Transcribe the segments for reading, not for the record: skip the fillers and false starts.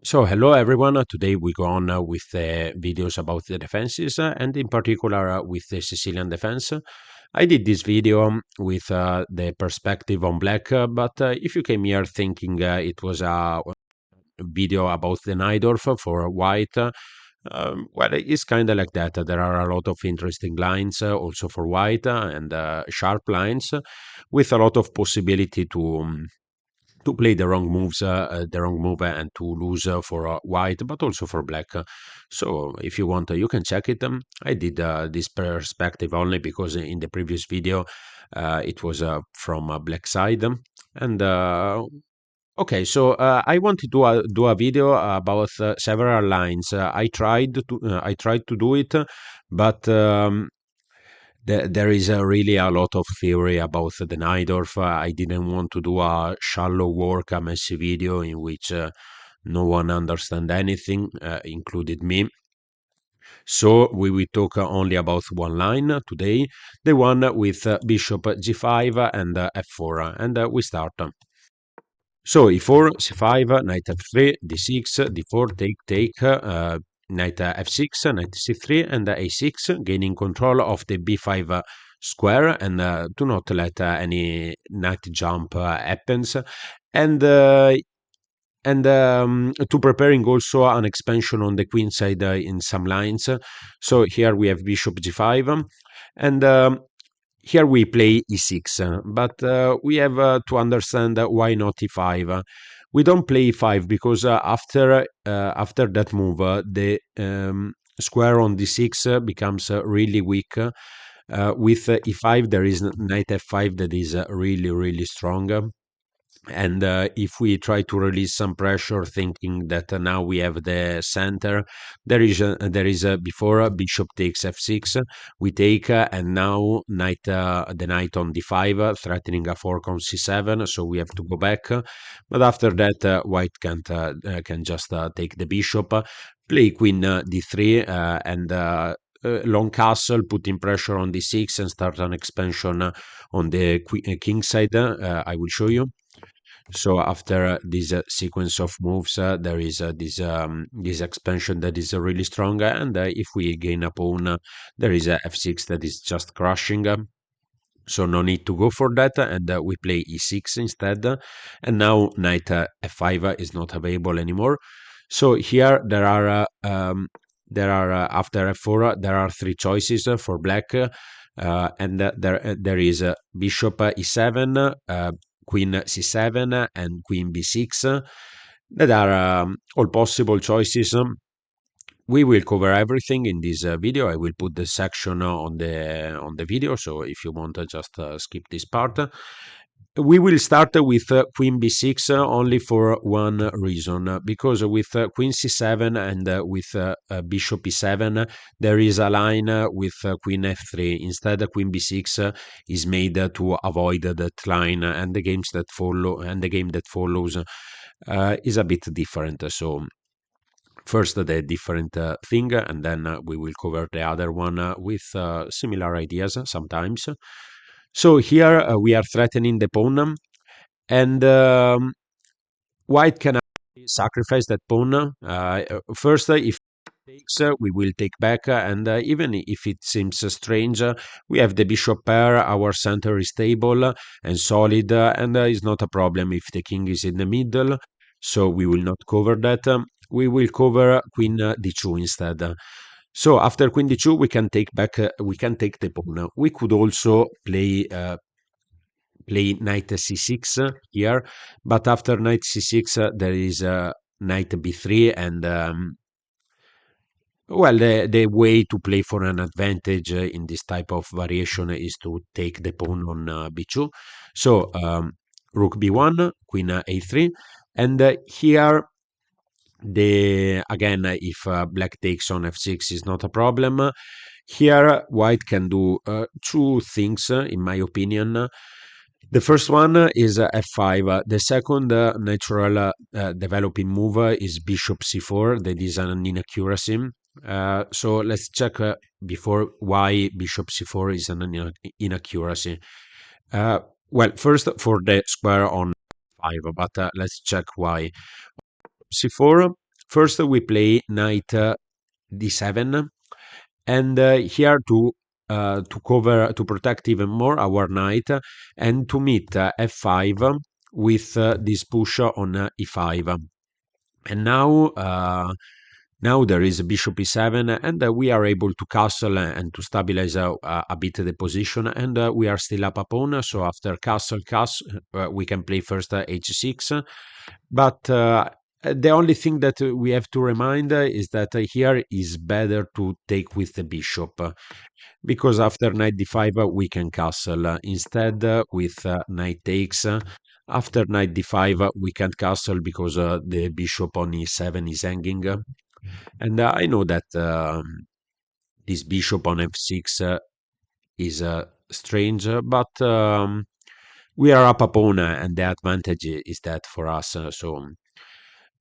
So hello everyone. Today we go on with videos about the defenses and in particular with the Sicilian defense. I did this video with the perspective on black, but if you came here thinking it was a video about the NAJDORF for white, well, it's kind of like that. There are a lot of interesting lines also for white and sharp lines with a lot of possibility to play the wrong moves, the wrong move, and to lose for white, but also for black. So if you want, you can check it. I did this perspective only because in the previous video it was from black side, and okay. So I wanted to do a video about several lines. I tried to do it, but there is really a lot of theory about the Najdorf. I didn't want to do a shallow work, a messy video in which no one understand anything, included me. So we will talk only about one line today, the one with bishop g5 and f4, and we start. So e4, c5, knight f3, d6, d4, take, knight f6, knight c3, and a6, gaining control of the b5 square, and do not let any knight jump happens. And to preparing also an expansion on the queen side in some lines. So here we have bishop g5, and here we play e6, but we have to understand why not e5. We don't play e5 because after that move, the square on d6 becomes really weak. With e5, there is knight f5 that is really strong. And if we try to release some pressure, thinking that now we have the center, there is before bishop takes f6, we take, and now the knight on d5, threatening a fork on c7. So we have to go back. But after that, white can just take the bishop, play queen d3, and long castle, putting pressure on d6 and start an expansion on the king side. I will show you. So after this sequence of moves, there is this expansion that is really strong, and if we gain a pawn, there is a f6 that is just crushing. So no need to go for that, and we play e6 instead. And now knight f5 is not available anymore. So here there are after f4 there are three choices for black, and there is bishop e7. Queen c7 and queen b6 that are all possible choices. We will cover everything in this video. I will put the section on the video, so if you want to just skip this part. We will start with queen b6 only for one reason, because with queen c7 and with bishop e7, there is a line with queen f3. Instead, queen b6 is made to avoid that line, and the game that follows is a bit different. So first the different thing, and then we will cover the other one with similar ideas sometimes. So here we are threatening the pawn, and white can actually sacrifice that pawn. First, if it takes, we will take back, and even if it seems strange, we have the bishop pair. Our center is stable and solid, and it's not a problem if the king is in the middle. So we will not cover that. We will cover queen d2 instead. So after queen d2, we can take back. We can take the pawn. We could also play knight c6 here, but after knight c6 there is knight b3, and well, the way to play for an advantage in this type of variation is to take the pawn on b2. So rook b1, queen a3, and here the again if black takes on f6 is not a problem. Here white can do two things, in my opinion. The first one is f5. The second natural developing move is bishop c4. That is an inaccuracy. So let's check before why bishop c4 is an inaccuracy. Well, first for the square on 5, but let's check why. C4, First, we play knight d7, and here to cover to protect even more our knight and to meet f5 with this push on e5. And now there is bishop e7, and we are able to castle and to stabilize a bit the position, and we are still up a pawn. So after castle, we can play first h6. But the only thing that we have to remind is that here is better to take with the bishop, because after knight d5 we can castle. Instead, with knight takes, after knight d5 we can't castle because the bishop on e7 is hanging. And I know that this bishop on f6 is strange, but we are up a pawn, and the advantage is that for us, so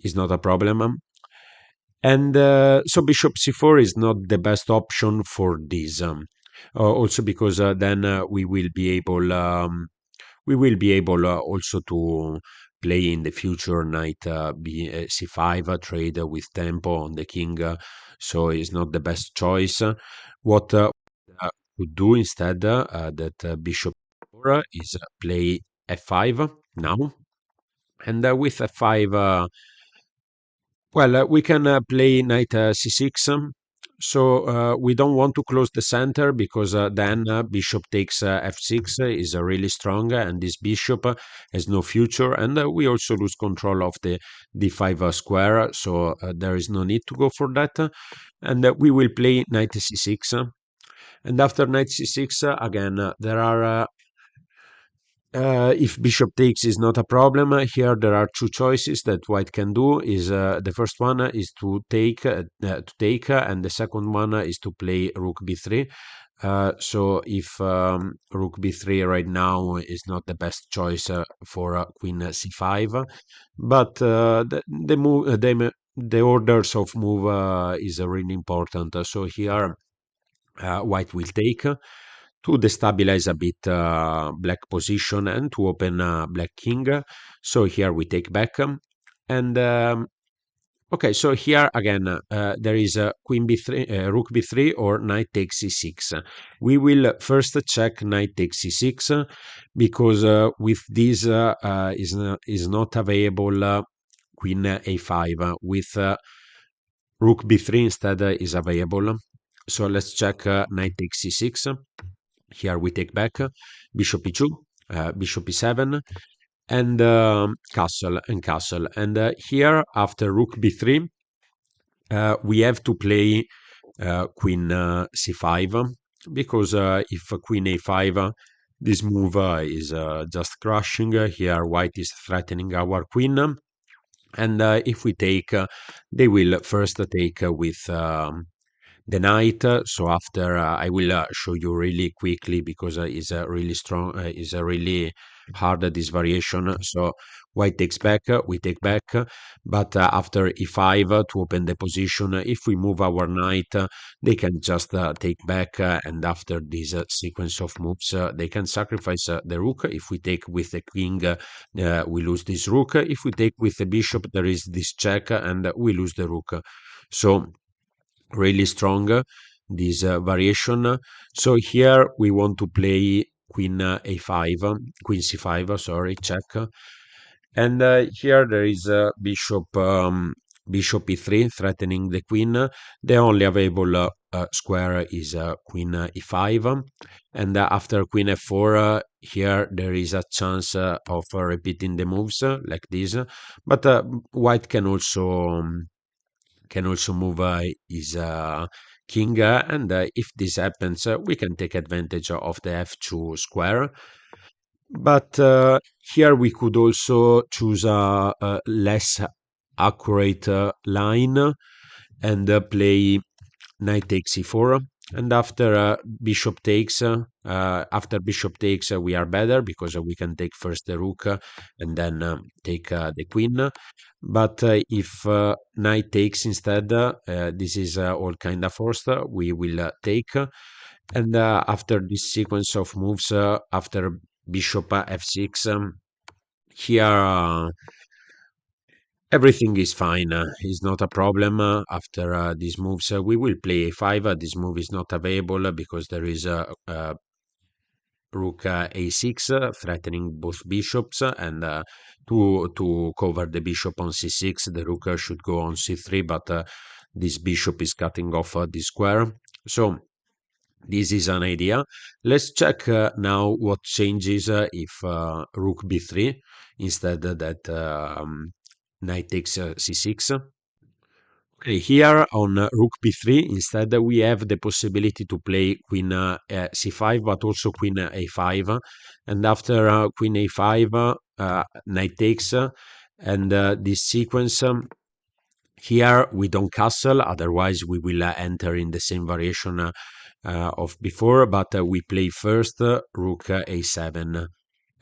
it's not a problem. And so bishop c4 is not the best option for this. Also because then we will be able also to play in the future knight c5 trade with tempo on the king. So it's not the best choice. What could do instead that bishop 4 is play f5 now, and with f5. Well, we can play knight c6. So we don't want to close the center because then bishop takes f6 is really strong, and this bishop has no future, and we also lose control of the d5 square. So there is no need to go for that, and we will play knight c6. And after knight c6, again, there are if bishop takes is not a problem, here there are two choices that white can do. Is the first one is to take, and the second one is to play rook b3. So if rook b3 right now is not the best choice for queen c5, but the move the orders of move is really important. So here white will take to destabilize a bit black position and to open black king. So here we take back, and okay, so here again there is queen b3, rook b3, or knight takes c6. We will first check knight takes c6 because with this is not available queen a5. With rook b3 instead is available. So let's check knight takes c6. Here we take back bishop e2, bishop e7, and castle and castle. And here after rook b3, we have to play queen c5 because if queen a5, this move is just crushing. Here white is threatening our queen. And if we take, they will first take with the knight. So after I will show you really quickly because it's a really strong, is a really hard this variation. So white takes back, we take back, but after e5 to open the position, if we move our knight, they can just take back, and after this sequence of moves, they can sacrifice the rook. If we take with the king, we lose this rook. If we take with the bishop, there is this check, and we lose the rook. So really strong this variation. So here we want to play queen a5, queen c5, sorry, check. And here there is bishop e3 threatening the queen. The only available square is queen e5, and after queen f4, here there is a chance of repeating the moves like this, but white can also move his king, and if this happens, we can take advantage of the f2 square. But here we could also choose a less accurate line and play knight takes e4. And after bishop takes, we are better because we can take first the rook and then take the queen. But if knight takes instead, this is all kind of forced. We will take, and after this sequence of moves, after bishop f6, here Everything is fine. It's not a problem. After these moves, we will play a5. This move is not available because there is a rook a6 threatening both bishops, and to cover the bishop on c6, the rook should go on c3, but this bishop is cutting off the square. So this is an idea. Let's check now what changes if rook b3 instead that knight takes c6. Okay, here on rook b3, instead we have the possibility to play queen c5, but also queen a5. And after queen a5, knight takes, and this sequence here we don't castle, otherwise we will enter in the same variation of before, but we play first rook a7.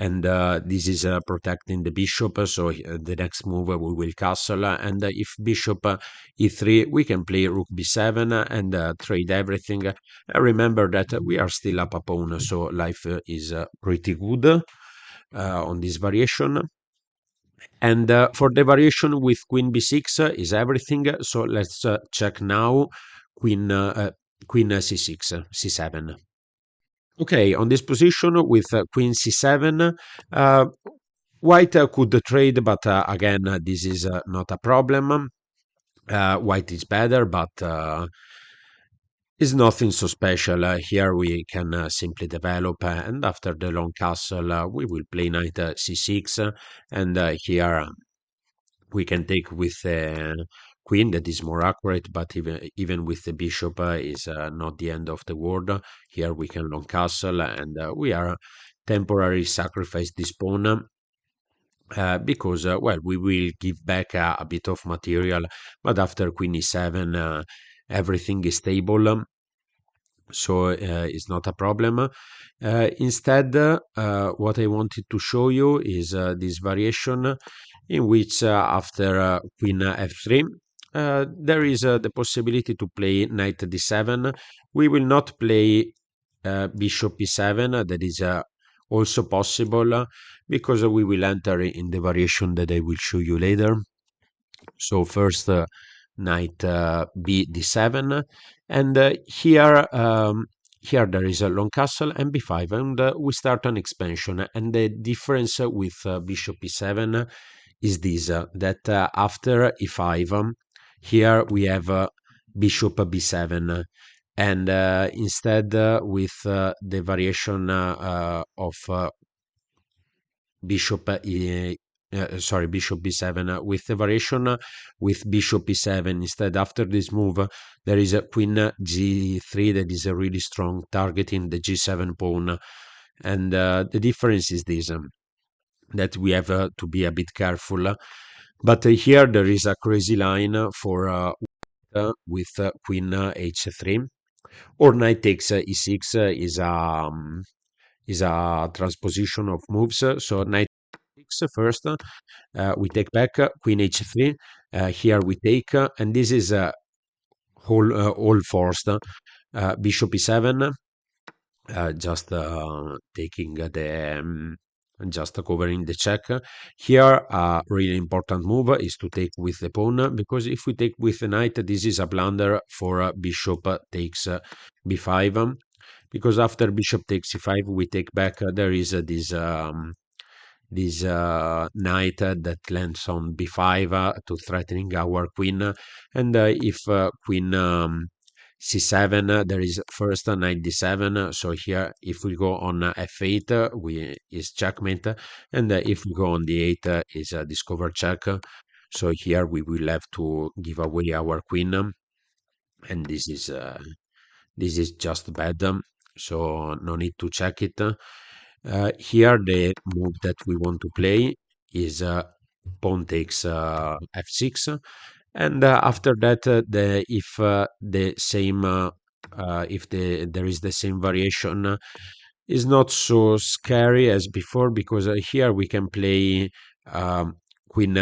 And this is protecting the bishop, so the next move we will castle, and if bishop e3, we can play rook b7 and trade everything. Remember that we are still up a pawn, so life is pretty good on this variation. And for the variation with queen b6 is everything. So let's check now queen queen c6, c7. Okay, on this position with queen c7, white could trade, but again, this is not a problem. White is better, but it's nothing so special. Here we can simply develop, and after the long castle, we will play knight c6, and here we can take with queen that is more accurate, but even with the bishop is not the end of the world. Here we can long castle, and we are temporarily sacrifice this pawn because well, we will give back a bit of material, but after queen e7 everything is stable, so it's not a problem. Instead, what I wanted to show you is this variation in which after queen f3, there is the possibility to play knight d7. We will not play bishop e7. That is also possible because we will enter in the variation that I will show you later. So first knight b d7, and here there is a long castle and b5, and we start an expansion. And the difference with bishop e7 is this, that after e5, here we have bishop b7, and instead with the variation of bishop bishop b7 with the variation with bishop e7, instead after this move there is a queen g3 that is a really strong targeting the g7 pawn. And the difference is this, that we have to be a bit careful, but here there is a crazy line for with queen h3, or knight takes e6 is a transposition of moves. So knight takes first, we take back queen h3. Here we take, and this is all forced. Bishop e7, just taking the just covering the check. Here, a really important move is to take with the pawn, because if we take with the knight, this is a blunder for bishop takes b5. Because after bishop takes c5, we take back. There is this knight that lands on b5 to threatening our queen, and if queen c7, there is first knight d7. So here, if we go on f8, we is checkmate, and if we go on d8, is a discover check. So here we will have to give away our queen, and this is just bad. So no need to check it. Here the move that we want to play is pawn takes f6, and after that if the same if there is the same variation, is not so scary as before, because here we can play queen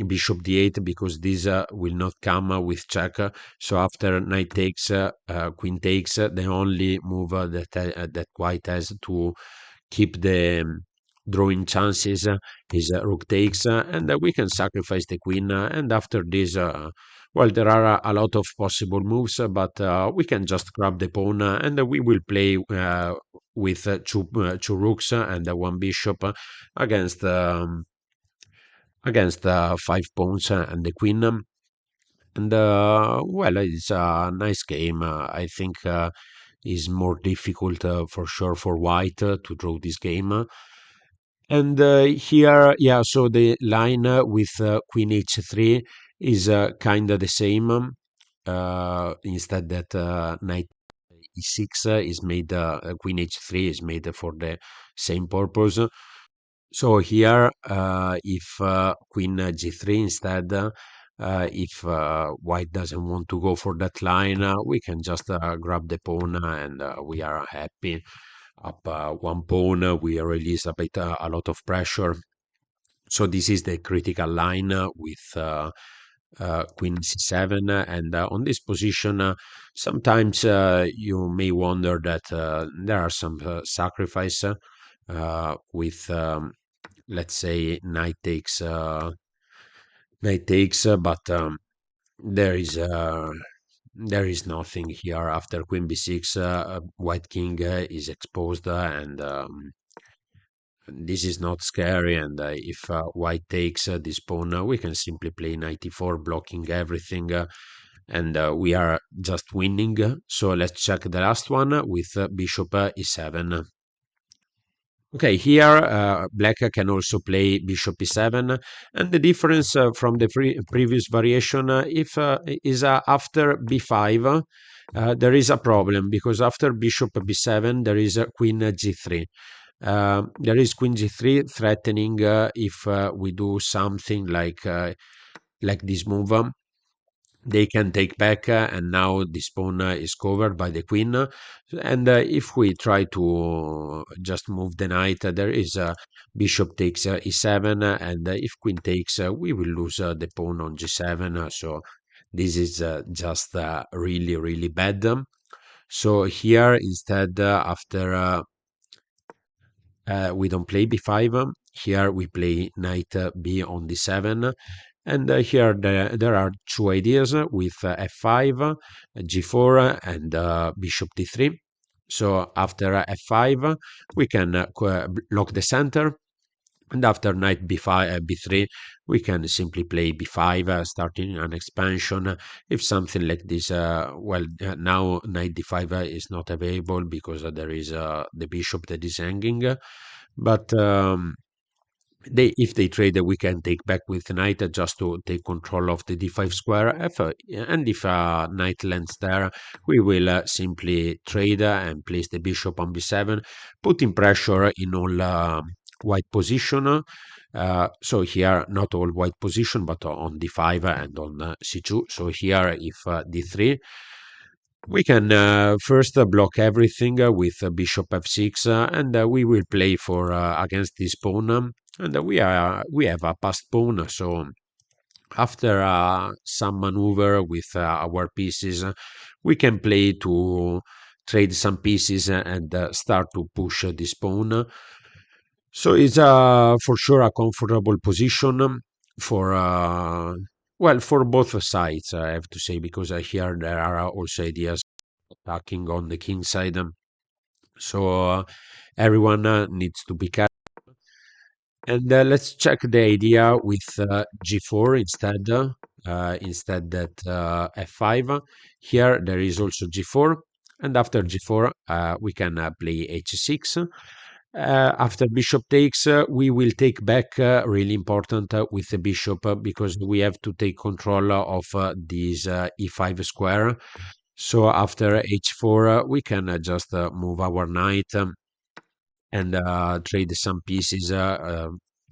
bishop d8, because this will not come with check. So after knight takes, queen takes, the only move that white has to keep drawing chances. His rook takes, and we can sacrifice the queen. And after this, well, there are a lot of possible moves, but we can just grab the pawn, and we will play with two rooks and one bishop against 5 pawns and the queen. And well, it's a nice game. I think is more difficult for sure for white to draw this game. And here, yeah, so the line with queen h3 is kind of the same. Instead that knight e6 is made, queen h3 is made for the same purpose. So here, if queen g3 instead, if white doesn't want to go for that line, we can just grab the pawn and we are happy. Up 1 pawn, we release a bit a lot of pressure. So this is the critical line with queen c7, and on this position, sometimes you may wonder that there are some sacrifice with, let's say, knight takes, but there is nothing here after queen b6. White king is exposed, and this is not scary. And if white takes this pawn, we can simply play knight e4, blocking everything, and we are just winning. So let's check the last one with bishop e7. Okay, here black can also play bishop e7, and the difference from the previous variation, if is after b5, there is a problem, because after bishop b7 there is queen g3. There is queen g3 threatening, if we do something like this move. They can take back, and now this pawn is covered by the queen. And if we try to just move the knight, there is bishop takes e7, and if queen takes, we will lose the pawn on g7. So this is just really, really bad. So here, instead, after we don't play b5, here we play knight b on d7. And here there are two ideas with f5, g4, and bishop d3. So after f5, we can lock the center. And after knight b5, b3, we can simply play b5, starting an expansion. If something like this, well, now knight d5 is not available because there is the bishop that is hanging. But if they trade, we can take back with knight just to take control of the d5 square. And if knight lands there, we will simply trade and place the bishop on b7, putting pressure in all white position. So here, not all white position, but on d5 and on c2. So here, if d3, we can first block everything with bishop f6, and we will play for against this pawn, and we have a passed pawn. So after some maneuver with our pieces, we can play to trade some pieces and start to push this pawn. So it's for sure a comfortable position for well, for both sides, I have to say, because here there are also ideas attacking on the king side. So everyone needs to be careful. And let's check the idea with g4 instead. Instead that f5. Here there is also g4, and after g4 we can play h6. After bishop takes, we will take back, really important, with the bishop, because we have to take control of this e5 square. So after h4, we can just move our knight, and trade some pieces,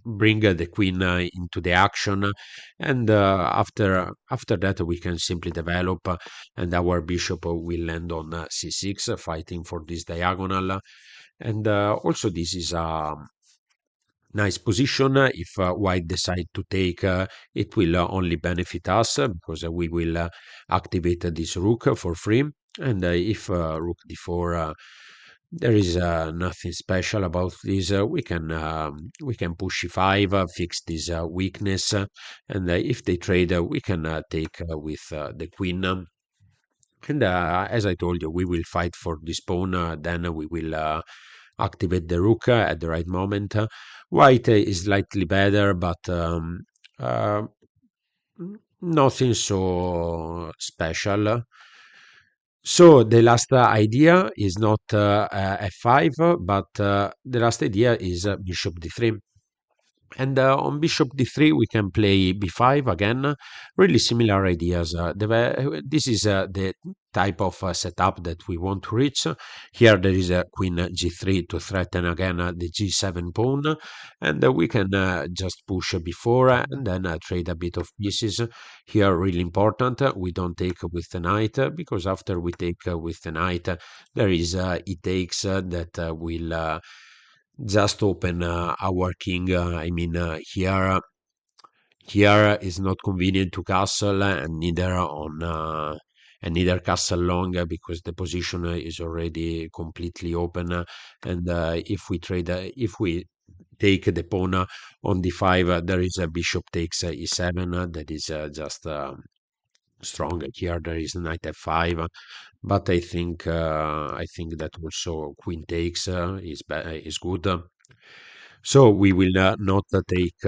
bring the queen into the action, and after that we can simply develop, and our bishop will land on c6, fighting for this diagonal. And also this is a nice position. If white decide to take, it will only benefit us, because we will activate this rook for free. And if rook d4 There is nothing special about this. We can push e5, fix this weakness, and if they trade, we can take with the queen. And as I told you, we will fight for this pawn. Then we will activate the rook at the right moment. White is slightly better, but uh, nothing so special. So the last idea is not f5, but the last idea is bishop d3. And on bishop d3, we can play b5 again. Really similar ideas. This is the type of setup that we want to reach. Here there is a queen g3 to threaten again the g7 pawn, and we can just push before and then trade a bit of pieces. Here, really important, we don't take with the knight because after we take with the knight, there is e takes that will just open our king. I mean, here is not convenient to castle and neither castle long because the position is already completely open. And if we trade, if we take the pawn on d5, there is a bishop takes e7 that is just strong. Here there is knight f5, but I think that also queen takes is good. So we will not take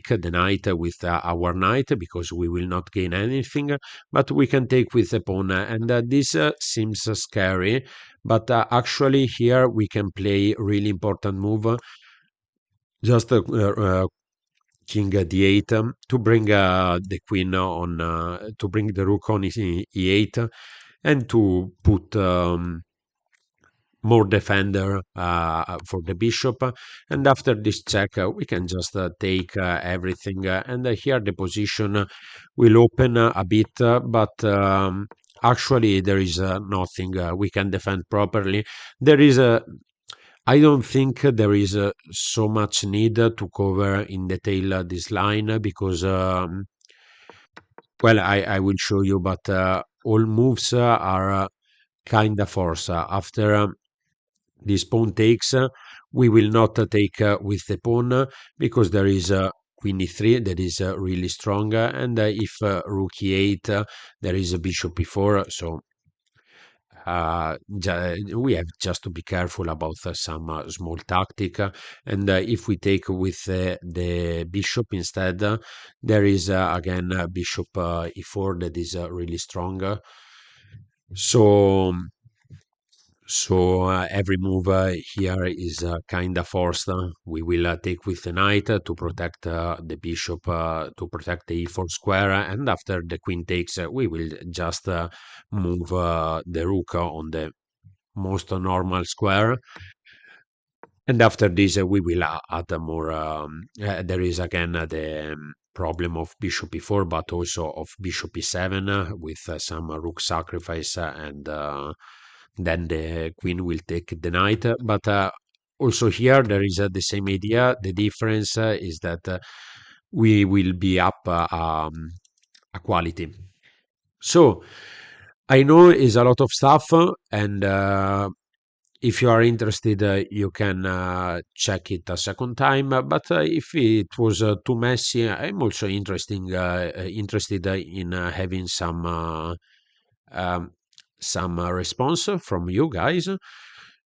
the knight with our knight because we will not gain anything, but we can take with the pawn. And this seems scary, but actually here we can play really important move, just king d8 to bring the queen on, to bring the rook on e8 and to put more defender for the bishop. And after this check, we can just take everything. And here the position will open a bit, but actually there is nothing we can defend properly. There is a I don't think there is so much need to cover in detail this line because, well, I will show you, but all moves are kind of force. After this pawn takes, we will not take with the pawn because there is queen e3 that is really strong, and if rook e8, there is a bishop e4, so we have just to be careful about some small tactic. And if we take with the bishop instead, there is again bishop e4 that is really strong. So every move here is kind of forced. We will take with the knight to protect the bishop, to protect the e4 square, and after the queen takes, we will just move the rook on the most normal square. And after this, we will add more. There is again the problem of bishop e4, but also of bishop e7 with some rook sacrifice, and then the queen will take the knight. But also here, there is the same idea. The difference is that we will be up a quality. So I know it's a lot of stuff, and if you are interested, you can check it a second time. But if it was too messy, I'm also interested in having um, some response from you guys.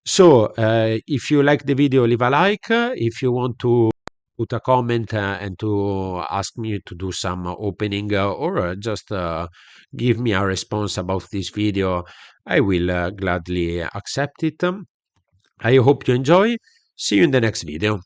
So if you like the video, leave a like. If you want to put a comment and to ask me to do some opening or just give me a response about this video, I will gladly accept it. I hope you enjoy. See you in the next video.